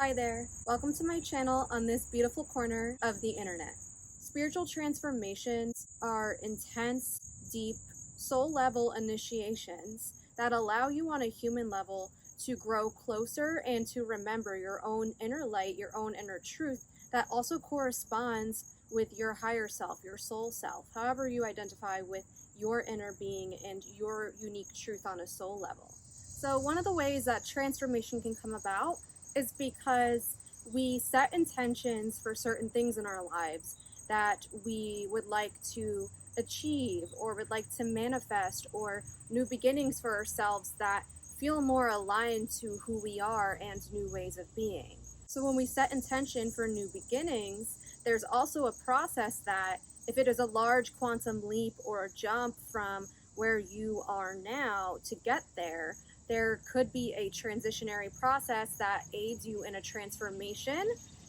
Hi there, welcome to my channel on this beautiful corner of the internet. Spiritual transformations are intense, deep, soul-level initiations that allow you on a human level to grow closer and to remember your own inner light, your own inner truth that also corresponds with your higher self, your soul self, however you identify with your inner being and your unique truth on a soul level. So one of the ways that transformation can come about is because we set intentions for certain things in our lives that we would like to achieve or would like to manifest, or new beginnings for ourselves that feel more aligned to who we are and new ways of being. So when we set intention for new beginnings, there's also a process that if it is a large quantum leap or a jump from where you are now to get there, there could be a transitionary process that aids you in a transformation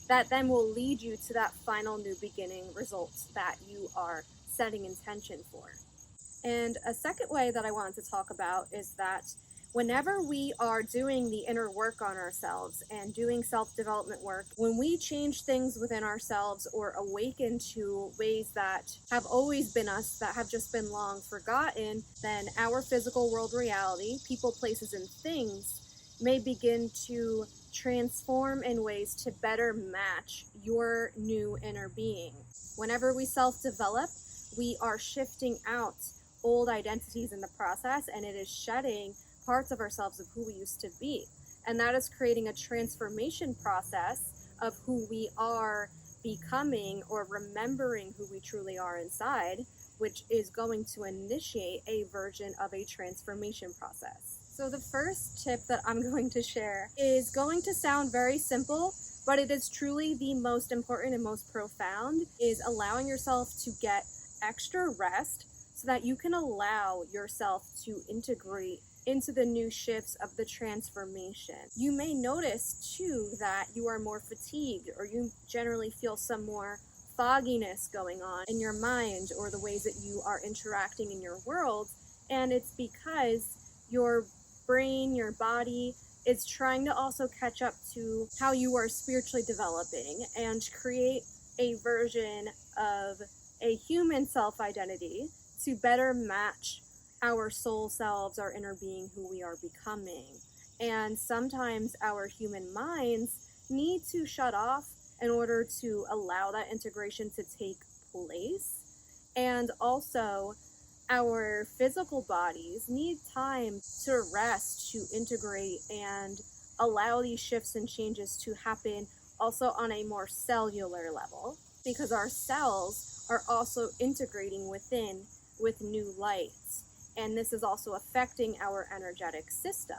that then will lead you to that final new beginning results that you are setting intention for. And a second way that I wanted to talk about is that whenever we are doing the inner work on ourselves and doing self-development work, when we change things within ourselves or awaken to ways that have always been us, that have just been long forgotten, then our physical world reality, people, places, and things may begin to transform in ways to better match your new inner being. Whenever we self-develop, we are shifting out old identities in the process, and it is shedding parts of ourselves of who we used to be. And that is creating a transformation process of who we are becoming or remembering who we truly are inside, which is going to initiate a version of a transformation process. So the first tip that I'm going to share is going to sound very simple, but it is truly the most important and most profound, is allowing yourself to get extra rest so that you can allow yourself to integrate into the new shifts of the transformation. You may notice too that you are more fatigued, or you generally feel some more fogginess going on in your mind or the ways that you are interacting in your world, and it's because your brain, your body is trying to also catch up to how you are spiritually developing and create a version of a human self-identity to better match our soul selves, our inner being, who we are becoming. And sometimes our human minds need to shut off in order to allow that integration to take place. And also, our physical bodies need time to rest, to integrate, and allow these shifts and changes to happen also on a more cellular level, because our cells are also integrating within with new light. And this is also affecting our energetic system.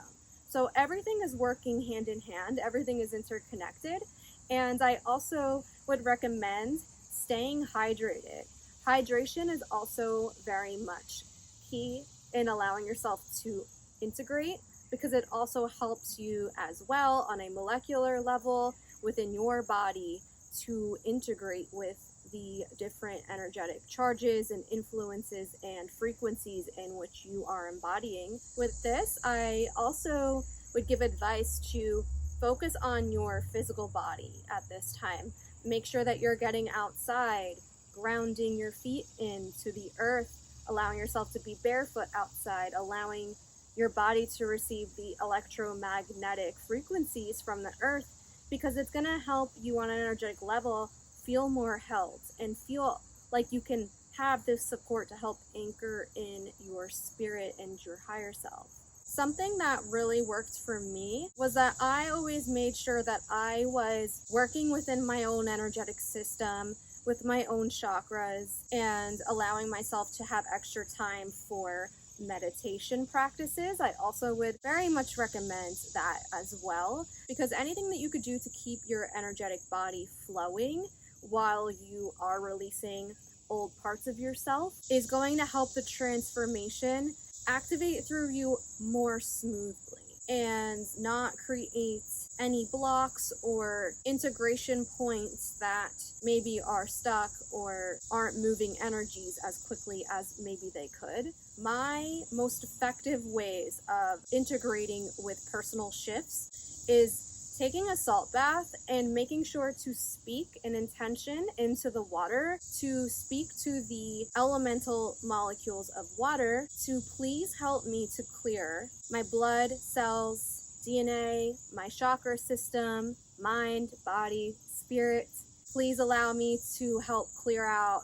So everything is working hand in hand, everything is interconnected. And I also would recommend staying hydrated. Hydration is also very much key in allowing yourself to integrate, because it also helps you as well on a molecular level within your body to integrate with the different energetic charges and influences and frequencies in which you are embodying. With this, I also would give advice to focus on your physical body at this time. Make sure that you're getting outside, grounding your feet into the earth, allowing yourself to be barefoot outside, allowing your body to receive the electromagnetic frequencies from the earth, because it's going to help you on an energetic level feel more held and feel like you can have this support to help anchor in your spirit and your higher self. Something that really worked for me was that I always made sure that I was working within my own energetic system, with my own chakras, and allowing myself to have extra time for meditation practices. I also would very much recommend that as well, because anything that you could do to keep your energetic body flowing while you are releasing old parts of yourself is going to help the transformation activate through you more smoothly and not create any blocks or integration points that maybe are stuck or aren't moving energies as quickly as maybe they could. My most effective ways of integrating with personal shifts is taking a salt bath and making sure to speak an intention into the water, to speak to the elemental molecules of water to please help me to clear my blood cells, DNA, my chakra system, mind, body, spirit. Please allow me to help clear out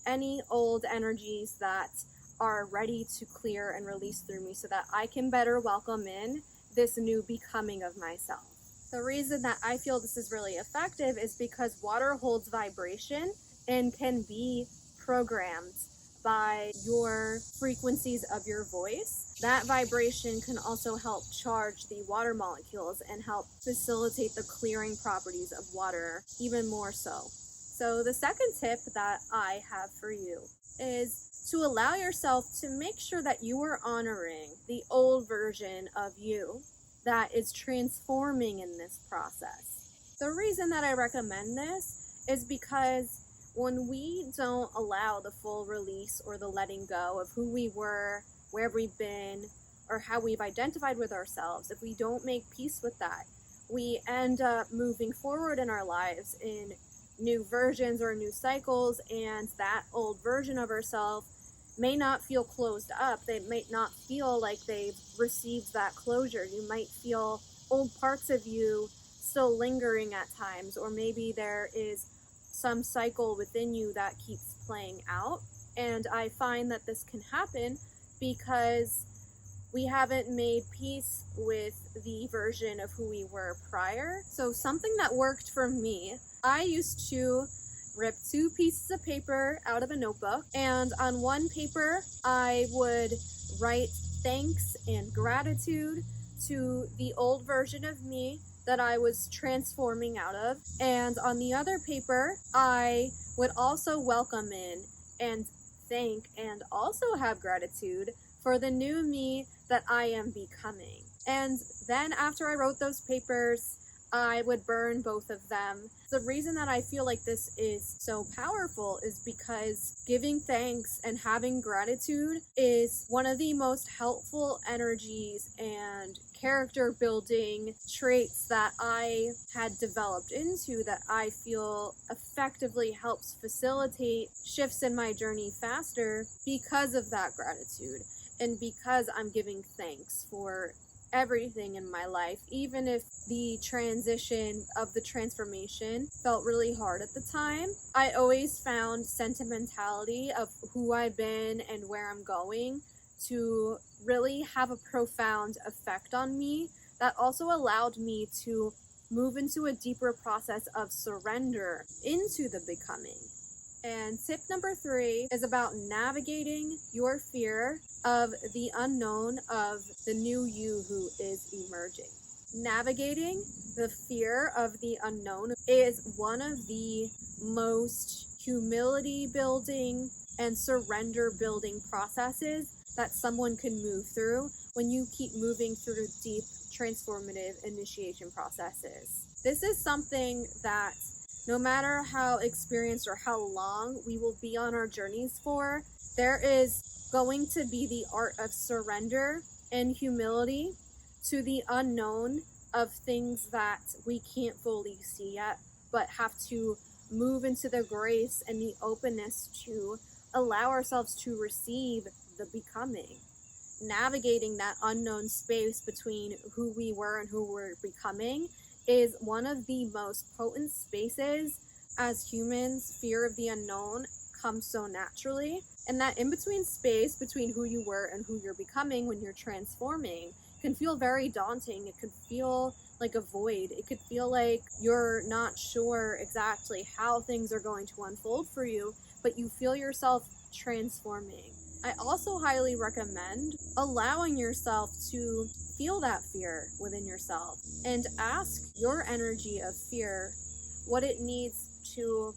any old energies that are ready to clear and release through me so that I can better welcome in this new becoming of myself. The reason that I feel this is really effective is because water holds vibration and can be programmed by your frequencies of your voice. That vibration can also help charge the water molecules and help facilitate the clearing properties of water even more so. So the second tip that I have for you is to allow yourself to make sure that you are honoring the old version of you that is transforming in this process. The reason that I recommend this is because when we don't allow the full release or the letting go of who we were, where we've been, or how we've identified with ourselves, if we don't make peace with that, we end up moving forward in our lives in new versions or new cycles, and that old version of ourselves may not feel closed up. They may not feel like they've received that closure. You might feel old parts of you still lingering at times, or maybe there is some cycle within you that keeps playing out. And I find that this can happen because we haven't made peace with the version of who we were prior. So something that worked for me, I used to rip 2 pieces of paper out of a notebook, and on one paper I would write thanks and gratitude to the old version of me that I was transforming out of, and on the other paper I would also welcome in and thank and also have gratitude for the new me that I am becoming. And then after I wrote those papers, I would burn both of them. The reason that I feel like this is so powerful is because giving thanks and having gratitude is one of the most helpful energies and character building traits that I had developed into, that I feel effectively helps facilitate shifts in my journey faster because of that gratitude and because I'm giving thanks for everything in my life, even if the transition of the transformation felt really hard at the time. I always found sentimentality of who I've been and where I'm going to really have a profound effect on me that also allowed me to move into a deeper process of surrender into the becoming. And tip number 3 is about navigating your fear of the unknown of the new you who is emerging. Navigating the fear of the unknown is one of the most humility building and surrender building processes that someone can move through when you keep moving through deep transformative initiation processes. This is something that no matter how experienced or how long we will be on our journeys for, there is going to be the art of surrender and humility to the unknown of things that we can't fully see yet, but have to move into the grace and the openness to allow ourselves to receive the becoming. Navigating that unknown space between who we were and who we're becoming is one of the most potent spaces. As humans, fear of the unknown comes so naturally, and that in-between space between who you were and who you're becoming when you're transforming can feel very daunting. It could feel like a void. It could feel like you're not sure exactly how things are going to unfold for you, but you feel yourself transforming. I also highly recommend allowing yourself to feel that fear within yourself and ask your energy of fear what it needs to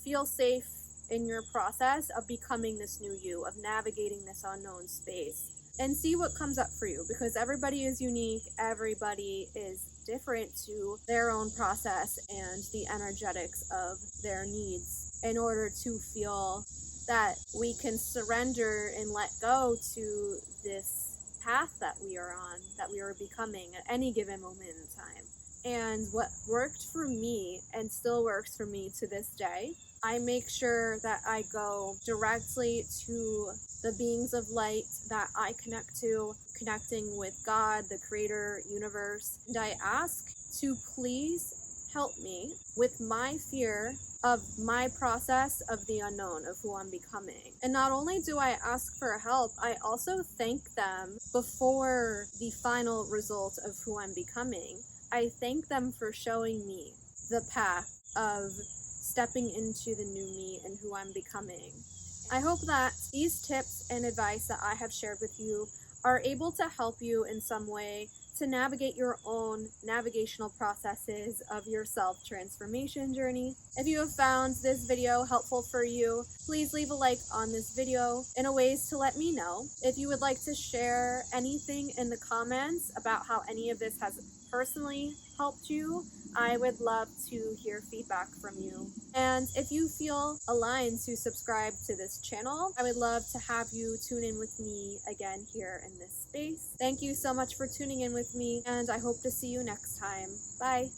feel safe in your process of becoming this new you, of navigating this unknown space, and see what comes up for you, because everybody is unique, everybody is different to their own process and the energetics of their needs in order to feel that we can surrender and let go to this path that we are on, that we are becoming at any given moment in time. And what worked for me and still works for me to this day, I make sure that I go directly to the beings of light that I connect to, connecting with God, the creator, universe, and I ask to please help me with my fear of my process of the unknown, of who I'm becoming. And not only do I ask for help, I also thank them before the final result of who I'm becoming. I thank them for showing me the path of stepping into the new me and who I'm becoming. I hope that these tips and advice that I have shared with you are able to help you in some way to navigate your own navigational processes of your self-transformation journey. If you have found this video helpful for you, please leave a like on this video in a ways to let me know. If you would like to share anything in the comments about how any of this has personally helped you, I would love to hear feedback from you. And if you feel aligned to subscribe to this channel, I would love to have you tune in with me again here in this space. Thank you so much for tuning in with me, and I hope to see you next time. Bye.